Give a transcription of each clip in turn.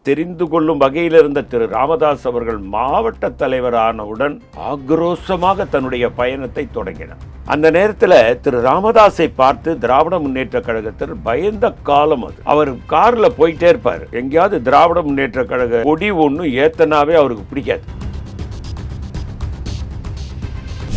தெரிந்து கொள்ளும் வகையில் இருந்த திரு ராமதாஸ் அவர்கள் மாவட்ட தலைவரானவுடன் ஆக்ரோஷமாக தன்னுடைய பயணத்தை தொடங்கினார். அந்த நேரத்தில் திரு ராமதாஸை பார்த்து திராவிட முன்னேற்ற கழகத்தில் பயந்த காலம் அது. அவர் கார்ல போயிட்டே இருப்பார். எங்கேயாவது திராவிட முன்னேற்ற கழக கொடி ஒன்று ஏத்தனாவே அவருக்கு பிடிக்காது.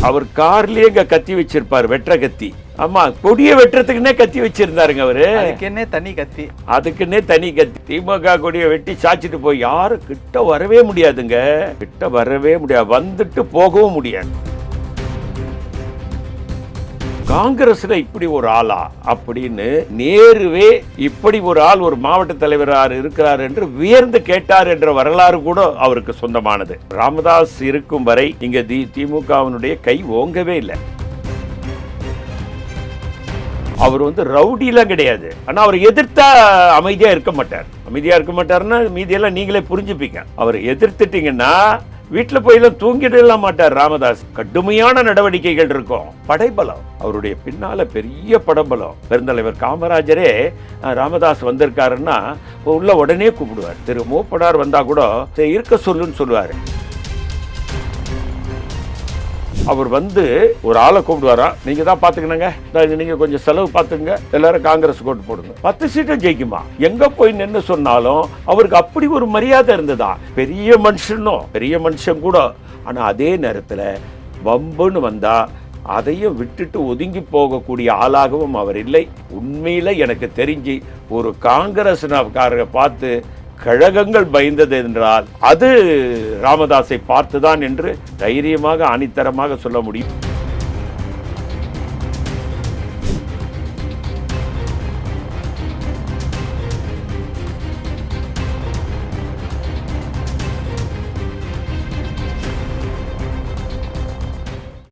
அவர் கார்லயே இங்க கத்தி வச்சிருப்பார், வெற்ற கத்தி. ஆமா, கொடியை வெட்டுறதுக்குன்னே கத்தி வச்சிருந்தாருங்க அவரு. அதுக்குன்னே தனி கத்தி. அதுக்குன்னே தனி கத்தி. திமுக கொடியை வெட்டி சாச்சிட்டு போய் யாரும் கிட்ட வரவே முடியாதுங்க. கிட்ட வரவே முடியாது, வந்துட்டு போகவும் முடியாது. காங்கிரஸ்ல இப்படி ஒரு ஆளா அப்படின்னு நேருவே இப்படி ஒரு ஆள் ஒரு மாவட்ட தலைவரார் இருக்கிறார் என்று வியர்ந்து கேட்டார் என்ற வரலாறு கூட அவருக்கு சொந்தமானது. ராமதாஸ் இருக்கும் வரை இங்க திமுகவினுடைய கை ஓங்கவே இல்லை. அவர் ரவுடிலாம் கிடையாது. ஆனா அவர் எதிர்த்தா அமைதியா இருக்க மாட்டார். அமைதியா இருக்க மாட்டாருன்னா மீதியெல்லாம் நீங்களே புரிஞ்சுப்பீங்க. அவர் எதிர்த்துட்டீங்கன்னா வீட்டில் போயெல்லாம் தூங்கிடலாம் மாட்டார் ராமதாஸ். கடுமையான நடவடிக்கைகள் இருக்கும். படைபலம், அவருடைய பின்னால பெரிய படபலம். பெருந்தலைவர் காமராஜரே ராமதாஸ் வந்திருக்காருன்னா உள்ள உடனே கூப்பிடுவார். திரு மூப்பனார் வந்தா கூட இருக்க சொல்லுன்னு சொல்லுவாரு. அவர் ஒரு ஆளை கூப்பிடுவாரா, நீங்க தான் பாத்துக்கணுங்க, நீங்க கொஞ்சம் செலவு பார்த்துங்க, எல்லாரும் காங்கிரஸ் ஓட்டு போடுங்க, 10 சீட்டும் ஜெயிக்குமா. எங்க போய் நின்று சொன்னாலும் அவருக்கு அப்படி ஒரு மரியாதை இருந்ததா. பெரிய மனுஷன் கூட. ஆனா அதே நேரத்துல வம்புன்னு வந்தா அதையும் விட்டுட்டு ஒதுங்கி போகக்கூடிய ஆளாகவும் அவர் இல்லை. உண்மையில எனக்கு தெரிஞ்சு ஒரு காங்கிரஸ்காரரை பார்த்து கழகங்கள் பயந்தது என்றால் அது ராமதாஸை பார்த்துதான் என்று தைரியமாக ஆணித்தரமாக சொல்ல முடியும்.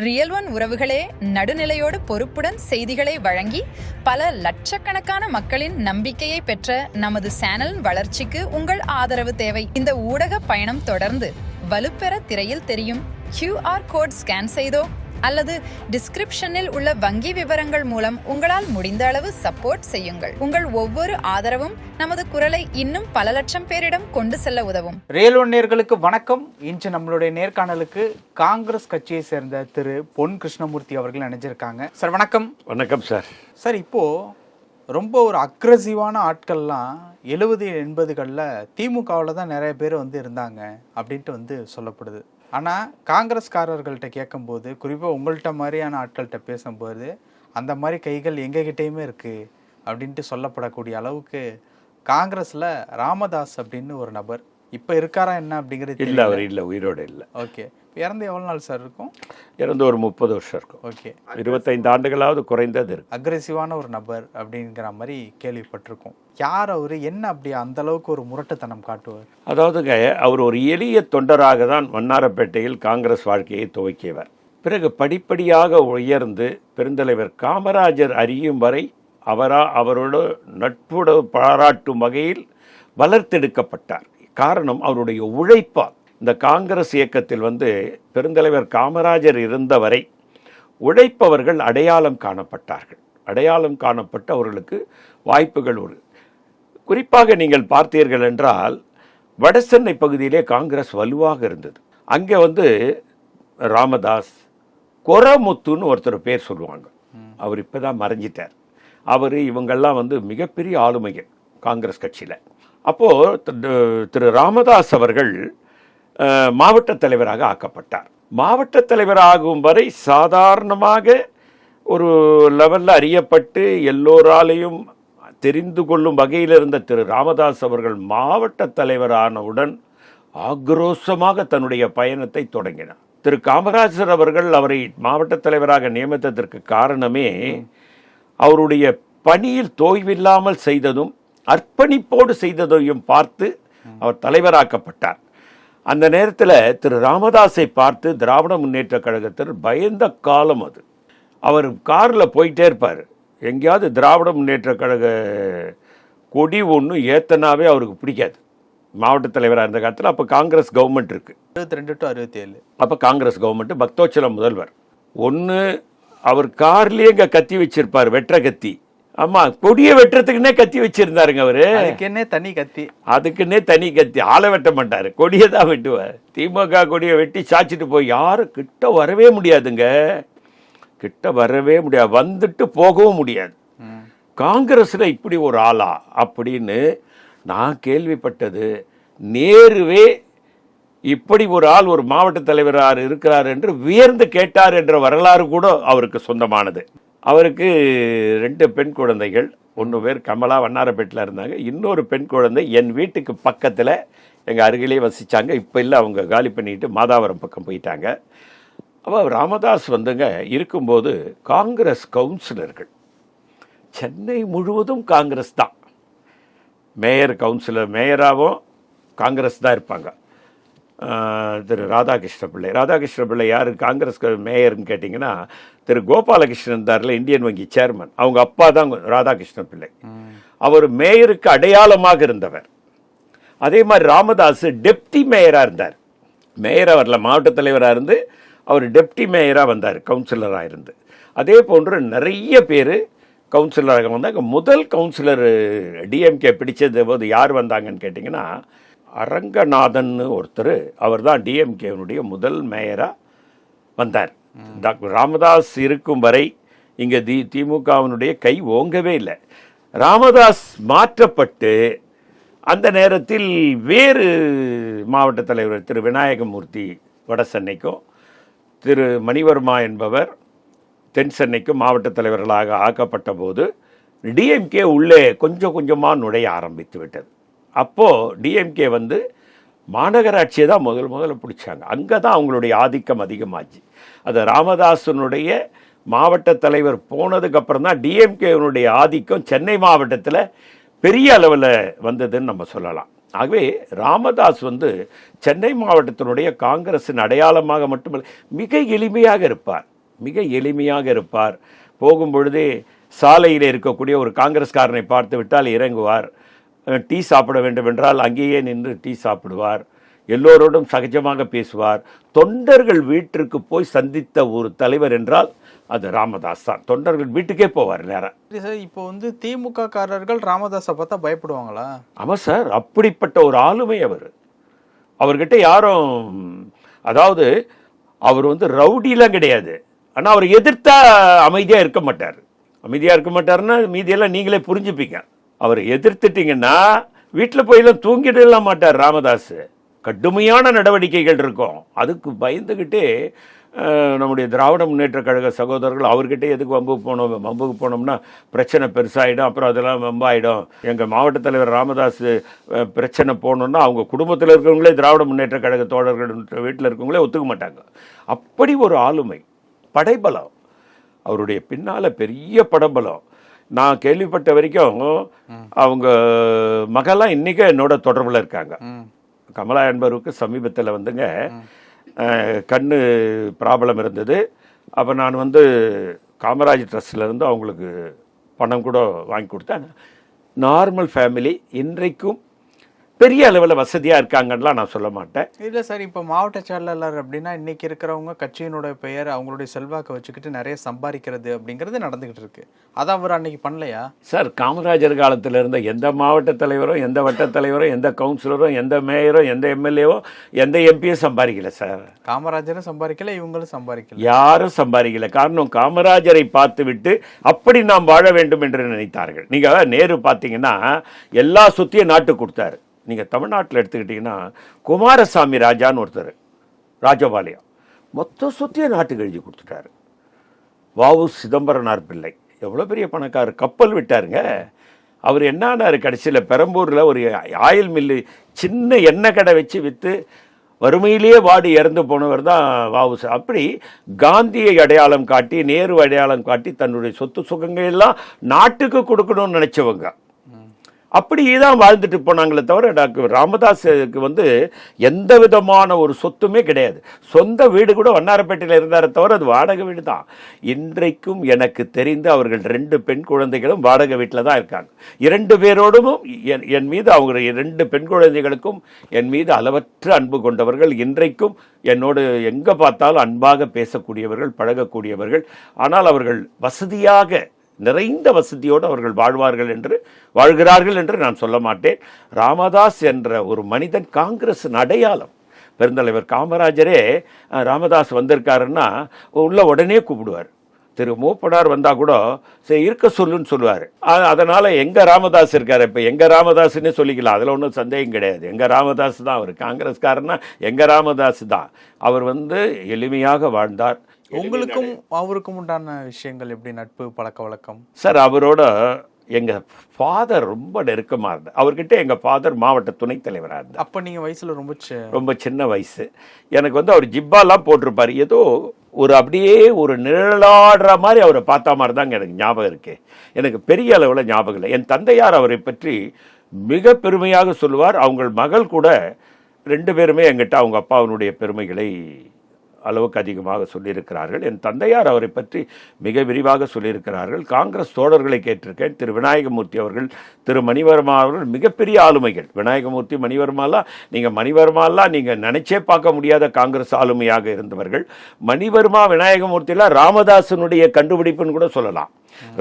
ரியல் ஒன் உறவுகளே, நடுநிலையோடு பொறுப்புடன் செய்திகளை வழங்கி பல லட்சக்கணக்கான மக்களின் நம்பிக்கையை பெற்ற நமது சேனல் வளர்ச்சிக்கு உங்கள் ஆதரவு தேவை. இந்த ஊடக பயணம் தொடர்ந்து வலுப்பெற திரையில் தெரியும் QR கோட் ஸ்கேன் செய்தோ அல்லது டிஸ்கிரிப்ஷனில் உள்ள வங்கி விவரங்கள் மூலம் உங்களால் முடிந்த அளவு சப்போர்ட் செய்யுங்கள். உங்கள் ஒவ்வொரு ஆதரவும் நமது குரலை இன்னும் பல லட்சம் பேரிடம் கொண்டு செல்ல உதவும். ரியல் ஒன் நேயர்களுக்கு வணக்கம். இன்று நம்மளுடைய நேர்காணலுக்கு காங்கிரஸ் கட்சியை சேர்ந்த திரு பொன் கிருஷ்ணமூர்த்தி அவர்கள் நினைச்சிருக்காங்க. சார் வணக்கம். வணக்கம் சார். சார், இப்போ ரொம்ப ஒரு அக்ரெசிவான ஆட்கள்லாம் 70-80களில் திமுகவில் தான் நிறைய பேர் இருந்தாங்க அப்படின்ட்டு சொல்லப்படுது. ஆனால் காங்கிரஸ்காரர்கள்ட்ட கேட்கும்போது, குறிப்பாக உங்கள்கிட்ட மாதிரியான ஆட்கள்கிட்ட பேசும்போது, அந்த மாதிரி கைகள் எங்ககிட்டையுமே இருக்குது அப்படின்ட்டு சொல்லப்படக்கூடிய அளவுக்கு காங்கிரஸில் ராமதாஸ் அப்படின்னு ஒரு நபர் இப்போ இருக்காரா என்ன அப்படிங்கிறது இல்லை. அவர் இல்லை, உயிரோடு இல்லை. ஓகே. இறந்து எவ்வளோ நாள் சார் இருக்கும்? இறந்து ஒரு 30 வருஷம் இருக்கும். ஓகே. 25 ஆண்டுகளாவது குறைந்தது இருக்கு. அக்ரெசிவான ஒரு நபர் அப்படிங்கிற மாதிரி கேள்விப்பட்டிருக்கோம். யார் அவர்? என்ன அப்படி அந்த அளவுக்கு ஒரு முரட்டுத்தனம் காட்டுவார்? அதாவதுங்க, அவர் ஒரு எளிய தொண்டராக தான் வண்ணாரப்பேட்டையில் காங்கிரஸ் வாழ்க்கையை துவக்கியவர். பிறகு படிப்படியாக உயர்ந்து பெருந்தலைவர் காமராஜர் அறியும் வரை அவரோட நட்புட பாராட்டும் வகையில் வளர்த்தெடுக்கப்பட்டார். காரணம் அவருடைய உழைப்பால். இந்த காங்கிரஸ் இயக்கத்தில் பெருந்தலைவர் காமராஜர் இருந்தவரை உழைப்பவர்கள் அடையாளம் காணப்பட்டார்கள். அடையாளம் காணப்பட்டு அவர்களுக்கு வாய்ப்புகள் ஒரு குறிப்பாக நீங்கள் பார்த்தீர்கள் என்றால் வடசென்னை பகுதியிலே காங்கிரஸ் வலுவாக இருந்தது. அங்கே ராமதாஸ், கொரமுத்துன்னு ஒருத்தர் பேர் சொல்லுவாங்க. அவர் இப்போதான் மறைஞ்சிட்டார். அவர் இவங்கெல்லாம் மிகப்பெரிய ஆளுமைகள் காங்கிரஸ் கட்சியில். அப்போது திரு ராமதாஸ் அவர்கள் மாவட்ட தலைவராக ஆக்கப்பட்டார். மாவட்ட தலைவராகும் வரை சாதாரணமாக ஒரு லெவலில் அறியப்பட்டு எல்லோராலையும் தெரிந்து கொள்ளும் வகையில் இருந்த திரு ராமதாஸ் அவர்கள் மாவட்ட தலைவரானவுடன் ஆக்ரோஷமாக தன்னுடைய பயணத்தை தொடங்கினார். திரு காமராஜர் அவர்கள் அவரை மாவட்ட தலைவராக நியமித்ததற்கு காரணமே அவருடைய பணியில் தோய்வில்லாமல் செய்ததும் அர்ப்பணிப்போடு செய்ததையும் பார்த்து அவர் தலைவராக்கப்பட்டார். அந்த நேரத்தில் திரு ராமதாஸை பார்த்து திராவிட முன்னேற்ற கழகத்தில் பயந்த காலம் அது. அவர் காரில் போயிட்டே இருப்பார். எங்கேயாவது திராவிட முன்னேற்ற கழக கொடி ஒன்று ஏத்தனாவே அவருக்கு பிடிக்காது. மாவட்ட தலைவராக இருந்த காலத்தில் அப்போ காங்கிரஸ் கவர்மெண்ட் இருக்குது. 62 to 67. அப்போ காங்கிரஸ் கவர்மெண்ட், பக்தோச்சலம் முதல்வர். அவர் கார்லேயே இங்கே கத்தி வச்சிருப்பார், வெற்ற கத்தி. ஆமா, கொடியை வெட்டுறதுக்குன்னே கத்தி வச்சிருந்தாருங்க அவரு. அதுக்குன்னே தனி கத்தி. அதுக்குன்னே தனி கத்தி. ஆளை வெட்ட மாட்டாரு, கொடியை தான் வெட்டுவார். திமுக கொடியை வெட்டி சாச்சிட்டு போய் யாரும் கிட்ட வரவே முடியாதுங்க. கிட்ட வரவே முடியாது, வந்துட்டு போகவும் முடியாது. காங்கிரஸ்ல இப்படி ஒரு ஆளா அப்படின்னு நான் கேள்விப்பட்டது. நேருவே இப்படி ஒரு ஆள் ஒரு மாவட்ட தலைவராக இருக்கிறார் என்று வியர்ந்து கேட்டார் என்ற வரலாறு கூட அவருக்கு சொந்தமானது. அவருக்கு 2 பெண் குழந்தைகள். ஒன்று பேர் கமலா, வண்ணாரப்பேட்டில் இருந்தாங்க. இன்னொரு பெண் குழந்தை என் வீட்டுக்கு பக்கத்தில் எங்கள் அருகிலே வசித்தாங்க. இப்போ இல்லை, அவங்க காலி பண்ணிட்டு மாதாவரம் பக்கம் போயிட்டாங்க. அப்போ ராமதாஸ் வந்துங்க இருக்கும்போது காங்கிரஸ் கவுன்சிலர்கள் சென்னை முழுவதும் காங்கிரஸ் தான். மேயர் கவுன்சிலர், மேயராகவும் காங்கிரஸ் தான் இருப்பாங்க. திரு ராதாகிருஷ்ண பிள்ளை யார் காங்கிரஸ் மேயர்னு கேட்டிங்கன்னா, திரு கோபாலகிருஷ்ணன் இருந்தார்ல, இந்தியன் வங்கி சேர்மன், அவங்க அப்பா தான் ராதாகிருஷ்ண பிள்ளை. அவர் மேயருக்கு அடையாளமாக இருந்தவர். அதே மாதிரி ராமதாஸ் டெப்டி மேயராக இருந்தார். மேயராக வரல, மாவட்ட தலைவராக இருந்து அவர் டெப்டி மேயராக வந்தார், கவுன்சிலராக இருந்து. அதே போன்று நிறைய பேர் கவுன்சிலராக வந்தாங்க. முதல் கவுன்சிலர் டிஎம்கே பிடிச்சது போது யார் வந்தாங்கன்னு கேட்டிங்கன்னா, அரங்கநாதன் ஒருத்தர், அவர் தான் டிஎம்கேனுடைய முதல் மேயராக வந்தார். டாக்டர் ராமதாஸ் இருக்கும் வரை இங்கே திமுகவினுடைய கை ஓங்கவே இல்லை. ராமதாஸ் மாற்றப்பட்டு அந்த நேரத்தில் வேறு மாவட்ட தலைவர் திரு விநாயகமூர்த்தி வட சென்னைக்கும், திரு மணிவர்மா என்பவர் தென் சென்னைக்கும் மாவட்ட தலைவர்களாக ஆக்கப்பட்ட போது டிஎம்கே உள்ளே கொஞ்சம் கொஞ்சமாக நுழைய ஆரம்பித்து விட்டது. அப்போது டிஎம்கே வந்து மாநகராட்சியை தான் முதல்ல பிடிச்சாங்க. அங்கே தான் அவங்களுடைய ஆதிக்கம் அதிகமாச்சு. அது ராமதாசனுடைய மாவட்ட தலைவர் போனதுக்கப்புறம் தான் டிஎம்கேனுடைய ஆதிக்கம் சென்னை மாவட்டத்தில் பெரிய அளவில் வந்ததுன்னு நம்ம சொல்லலாம். ஆகவே ராமதாஸ் வந்து சென்னை மாவட்டத்தினுடைய காங்கிரஸின் அடையாளமாக மட்டுமல்ல, மிக எளிமையாக இருப்பார். போகும்பொழுதே சாலையில் இருக்கக்கூடிய ஒரு காங்கிரஸ்காரனை பார்த்து விட்டால் இறங்குவார். டீ சாப்பிட வேண்டும் என்றால் அங்கேயே நின்று டீ சாப்பிடுவார். எல்லோரோடும் சகஜமாக பேசுவார். தொண்டர்கள் வீட்டிற்கு போய் சந்தித்த ஒரு தலைவர் என்றால் அது ராமதாஸ் தான். தொண்டர்கள் வீட்டுக்கே போவார் நேரம். சார், இப்போ வந்து திமுக காரர்கள் ராமதாஸை பார்த்தா பயப்படுவாங்களா? ஆமாம் சார், அப்படிப்பட்ட ஒரு ஆளுமை அவர். அவர்கிட்ட யாரும், அதாவது அவர் வந்து ரவுடிலாம் கிடையாது. ஆனால் அவர் எதிர்த்தா அமைதியாக இருக்க மாட்டார்னா மீதியெல்லாம் நீங்களே புரிஞ்சுப்பீங்க. அவர் எதிர்த்துட்டீங்கன்னா வீட்டில் போயெல்லாம் தூங்கிடலாம் மாட்டார் ராமதாஸ். கடுமையான நடவடிக்கைகள் இருக்கும். அதுக்கு பயந்துக்கிட்டே நம்முடைய திராவிட முன்னேற்ற கழக சகோதரர்கள் அவர்கிட்ட எதுக்கு வம்புக்கு போனோம்னா பிரச்சனை பெருசாகிடும், அப்புறம் அதெல்லாம் வம்பாயிடும். எங்கள் மாவட்ட தலைவர் ராமதாஸ் பிரச்சனை போகணுன்னா அவங்க குடும்பத்தில் இருக்கிறவங்களே திராவிட முன்னேற்ற கழக தோழர்கள் வீட்டில் இருக்கவங்களே ஒத்துக்க மாட்டாங்க. அப்படி ஒரு ஆளுமை, படைபலம், அவருடைய பின்னால் பெரிய படைபலம். நான் கேள்விப்பட்ட வரைக்கும் அவங்க மகெல்லாம் இன்றைக்கி என்னோட தொடர்பில் இருக்காங்க. கமலா என்பவருக்கு சமீபத்தில் வந்துங்க கண்ணு ப்ராப்ளம் இருந்தது. அப்போ நான் வந்து காமராஜ் ட்ரஸ்ட்லேருந்து அவங்களுக்கு பணம் கூட வாங்கி கொடுத்தேன். நார்மல் ஃபேமிலி, இன்றைக்கும் பெரிய அளவில் வசதியாக இருக்காங்கன்னெலாம் நான் சொல்ல மாட்டேன். இல்லை சார், இப்போ மாவட்ட செயலாளர் அப்படின்னா இன்றைக்கி இருக்கிறவங்க கட்சியினுடைய பெயர், அவங்களுடைய செல்வாக்கை வச்சுக்கிட்டு நிறைய சம்பாதிக்கிறது அப்படிங்கிறது நடந்துக்கிட்டு இருக்கு. அதான் அவர் அன்னைக்கு பண்ணலையா சார்? காமராஜர் காலத்தில் இருந்த எந்த மாவட்ட தலைவரும், எந்த வட்ட தலைவரும், எந்த கவுன்சிலரும், எந்த மேயரும், எந்த எம்எல்ஏவோ, எந்த எம்பியும் சம்பாதிக்கல சார். காமராஜரும் சம்பாதிக்கல, இவங்களும் சம்பாதிக்கல, யாரும் சம்பாதிக்கல. காரணம், காமராஜரை பார்த்து விட்டு அப்படி நாம் வாழ வேண்டும் என்று நினைத்தார்கள். நீங்கள் நேரு பார்த்தீங்கன்னா எல்லா சொத்தையும் நாட்டுக்கு கொடுத்தாரு. நீங்கள் தமிழ்நாட்டில் எடுத்துக்கிட்டிங்கன்னா குமாரசாமி ராஜான்னு ஒருத்தர், ராஜபாளையம், மொத்த சொத்தையும் நாட்டுக்கு எழுதி கொடுத்துட்டாரு. வாவு சிதம்பரனார் பிள்ளை எவ்வளோ பெரிய பணக்காரர், கப்பல் விட்டாருங்க. அவர் என்னானார் கடைசியில் பெரம்பூரில் ஒரு ஆயில் மில்லு, சின்ன எண்ணெய் கடை வச்சு விற்று வறுமையிலேயே வாடி இறந்து போனவர் தான் வாவு. அப்படி காந்தியை அடையாளம் காட்டி, நேரு அடையாளம் காட்டி தன்னுடைய சொத்து சுகங்கள் எல்லாம் நாட்டுக்கு கொடுக்கணும்னு நினச்சவங்க. அப்படி தான் வாழ்ந்துட்டு போனாங்களே தவிர டாக்டர் ராமதாஸுக்கு வந்து எந்த விதமான ஒரு சொத்துமே கிடையாது. சொந்த வீடு கூட வண்ணாரப்பேட்டையில் இருந்தார தவிர அது வாடகை வீடு தான். இன்றைக்கும் எனக்கு தெரிந்து அவர்கள் 2 பெண் குழந்தைகளும் வாடகை வீட்டில் தான் இருக்காங்க. 2 பேரோடும் என் மீது, அவங்க 2 பெண் குழந்தைகளுக்கும் என் மீது அளவற்ற அன்பு கொண்டவர்கள். இன்றைக்கும் என்னோடு எங்கே பார்த்தாலும் அன்பாக பேசக்கூடியவர்கள், பழகக்கூடியவர்கள். ஆனால் அவர்கள் வசதியாக நிறைந்த வசதியோடு அவர்கள் வாழ்கிறார்கள் என்று நான் சொல்ல மாட்டேன். ராமதாஸ் என்ற ஒரு மனிதன் காங்கிரஸின் அடையாளம். பெருந்தலைவர் காமராஜரே ராமதாஸ் வந்திருக்காருன்னா உள்ள உடனே கூப்பிடுவார். திரு மூப்பனார் வந்தா கூட சரி இருக்க சொல்லுன்னு சொல்லுவார். அதனால எங்க ராமதாஸ் இருக்காரு, இப்ப எங்க ராமதாஸ்ன்னு சொல்லிக்கலாம், அதுல ஒன்றும் சந்தேகம் கிடையாது. எங்க ராமதாஸ் தான் அவர், காங்கிரஸ்காரன்னா எங்க ராமதாஸ் தான். அவர் எளிமையாக வாழ்ந்தார். உங்களுக்கும் அவருக்கும் உண்டான விஷயங்கள் எப்படி, நட்பு பழக்க வழக்கம்? சார், அவரோட எங்க ஃபாதர் ரொம்ப நெருக்கமா இருந்தார். அவர்கிட்ட எங்க ஃபாதர் மாவட்ட துணைத் தலைவராக இருந்தார். அப்ப நீங்க வயசுல ரொம்ப சின்ன வயசு. எனக்கு அவர் ஜிப்பாலாம் போட்டிருப்பாரு. ஏதோ அப்படியே ஒரு நிழலாடுற மாதிரி அவரை பார்த்த மாதிரி தாங்க எனக்கு ஞாபகம் இருக்கு. எனக்கு பெரிய அளவில் ஞாபகம் இல்லை. என் தந்தையார் அவரை பற்றி மிக பெருமையாக சொல்லுவார். அவங்க மகள் கூட 2 பேருமே என்கிட்ட அவங்க அப்பாவினுடைய பெருமைகளை அளவுக்கு அதிகமாக சொல்லியிருக்கிறார்கள். என் தந்தையார் அவரை பற்றி மிக விரிவாக சொல்லியிருக்கிறார்கள். காங்கிரஸ் தோழர்களை கேட்டிருக்கேன். திரு விநாயகமூர்த்தி அவர்கள், திரு மணிவர்மா அவர்கள் மிகப்பெரிய ஆளுமைகள். விநாயகமூர்த்தி, மணிவர்மாலாம் நீங்கள் நினைச்சே பார்க்க முடியாத காங்கிரஸ் ஆளுமையாக இருந்தவர்கள். மணிவர்மா, விநாயகமூர்த்திலாம் ராமதாசனுடைய கண்டுபிடிப்புன்னு கூட சொல்லலாம்.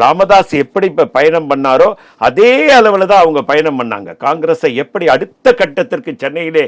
ராமதாஸ் எப்படி பயணம் பண்ணாரோ அதே அளவில் தான் அவங்க பயணம் பண்ணாங்க. காங்கிரஸை எப்படி அடுத்த கட்டத்திற்கு சென்னையிலே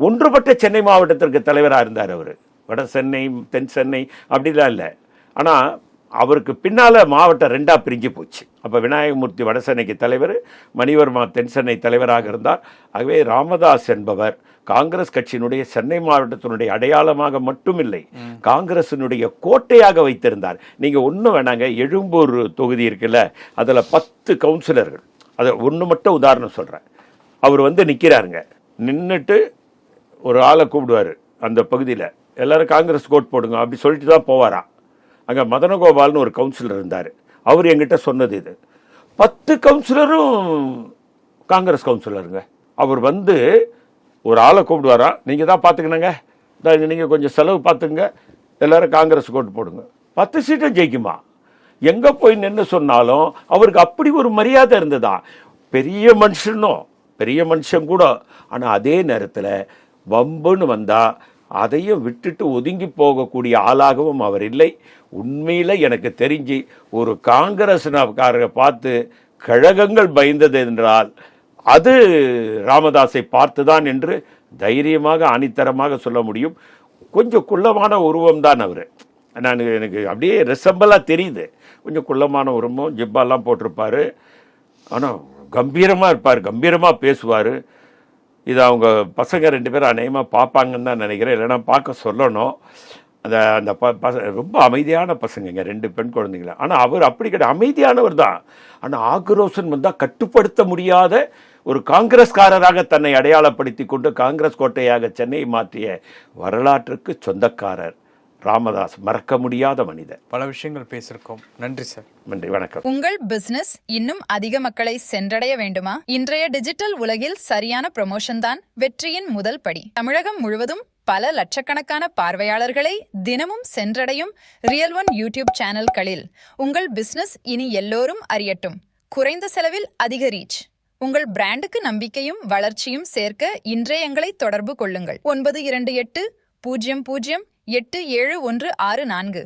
ஒன்றுபட்ட சென்னை மாவட்டத்திற்கு தலைவராக இருந்தார். அவர் வட சென்னை, தென் சென்னை அப்படிலாம் இல்லை. ஆனால் அவருக்கு பின்னால் மாவட்டம் 2ஆக பிரிஞ்சு போச்சு. அப்போ விநாயகமூர்த்தி வட சென்னைக்கு தலைவர், மணிவர்மா தென் சென்னை தலைவராக இருந்தார். ஆகவே ராமதாஸ் என்பவர் காங்கிரஸ் கட்சியினுடைய சென்னை மாவட்டத்தினுடைய அடையாளமாக மட்டுமில்லை, காங்கிரசினுடைய கோட்டையாக வைத்திருந்தார். நீங்கள் ஒன்றும் வேணாங்க, எழும்பூர் தொகுதி இருக்குல்ல, அதில் 10 கவுன்சிலர்கள், அதை ஒன்று மட்டும் உதாரணம் சொல்கிறேன். அவர் நிற்கிறாருங்க, நின்றுட்டு ஒரு ஆளை கூப்பிடுவார். அந்த பகுதியில் எல்லாரும் காங்கிரஸ் கோட் போடுங்க அப்படி சொல்லிட்டு தான் போவாராம். அங்கே மதனகோபால்னு ஒரு கவுன்சிலர் இருந்தார். அவர் என்கிட்ட சொன்னது இது. 10 கவுன்சிலரும் காங்கிரஸ் கவுன்சிலருங்க. அவர் ஒரு ஆளை கூப்பிடுவாராம், நீங்கள் தான் பார்த்துக்கணுங்க, நீங்கள் கொஞ்சம் செலவு பார்த்துங்க, எல்லாரும் காங்கிரஸ் கோட் போடுங்க, 10 சீட்டும் ஜெயிக்குமா. எங்கே போய் நின்று சொன்னாலும் அவருக்கு அப்படி ஒரு மரியாதை இருந்ததா. பெரிய மனுஷன் கூட. ஆனால் அதே நேரத்தில் வம்புன்னு வந்தால் அதையும் விட்டுட்டு ஒதுங்கி போகக்கூடிய ஆளாகவும் அவர் இல்லை. உண்மையில் எனக்கு தெரிஞ்சு ஒரு காங்கிரஸ்காரரை பார்த்து கழகங்கள் பயந்தது என்றால் அது ராமதாஸை பார்த்துதான் என்று தைரியமாக ஆணித்தரமாக சொல்ல முடியும். கொஞ்சம் குள்ளமான உருவம் தான் அவர். எனக்கு அப்படியே ரெசம்பலாக தெரியுது. கொஞ்சம் குள்ளமான உருவம், ஜிப்பாலாம் போட்டிருப்பார். ஆனால் கம்பீரமாக இருப்பார், கம்பீரமாக பேசுவார். இது அவங்க பசங்க 2 பேரும் அநேகமாக பார்ப்பாங்கன்னு தான் நினைக்கிறேன், இல்லைன்னா பார்க்க சொல்லணும். அந்த ரொம்ப அமைதியான பசங்க, 2 பெண் குழந்தைங்கள. ஆனால் அவர் அப்படி கிடையாது, அமைதியானவர் தான். ஆனால் ஆக்ரோஷன் வந்தால் கட்டுப்படுத்த முடியாத ஒரு காங்கிரஸ்காரராக தன்னை அடையாளப்படுத்தி கொண்டு காங்கிரஸ் கோட்டையாக சென்னையை மாற்றிய வரலாற்றுக்கு சொந்தக்காரர் ராமதாஸ். மறக்க முடியாத மனிதர். பல விஷயங்கள் பேசியிருக்கோம். நன்றி சார். நன்றி, வணக்கம். உங்கள் பிசினஸ் இன்னும் அதிக மக்களை சென்றடைய வேண்டுமா? இன்றைய டிஜிட்டல் உலகில் சரியான ப்ரமோஷன் தான் வெற்றியின் முதல் படி. தமிழகம் முழுவதும் பல லட்சக்கணக்கான பார்வையாளர்களை தினமும் சென்றடையும் ரியல் ஒன் யூடியூப் சேனல்களில் உங்கள் பிசினஸ் இனி எல்லோரும் அறியட்டும். குறைந்த செலவில் அதிக ரீச். உங்கள் பிராண்டுக்கு நம்பிக்கையும் வளர்ச்சியும் சேர்க்க இன்றே எங்களை தொடர்பு கொள்ளுங்கள். 928 00 87 164.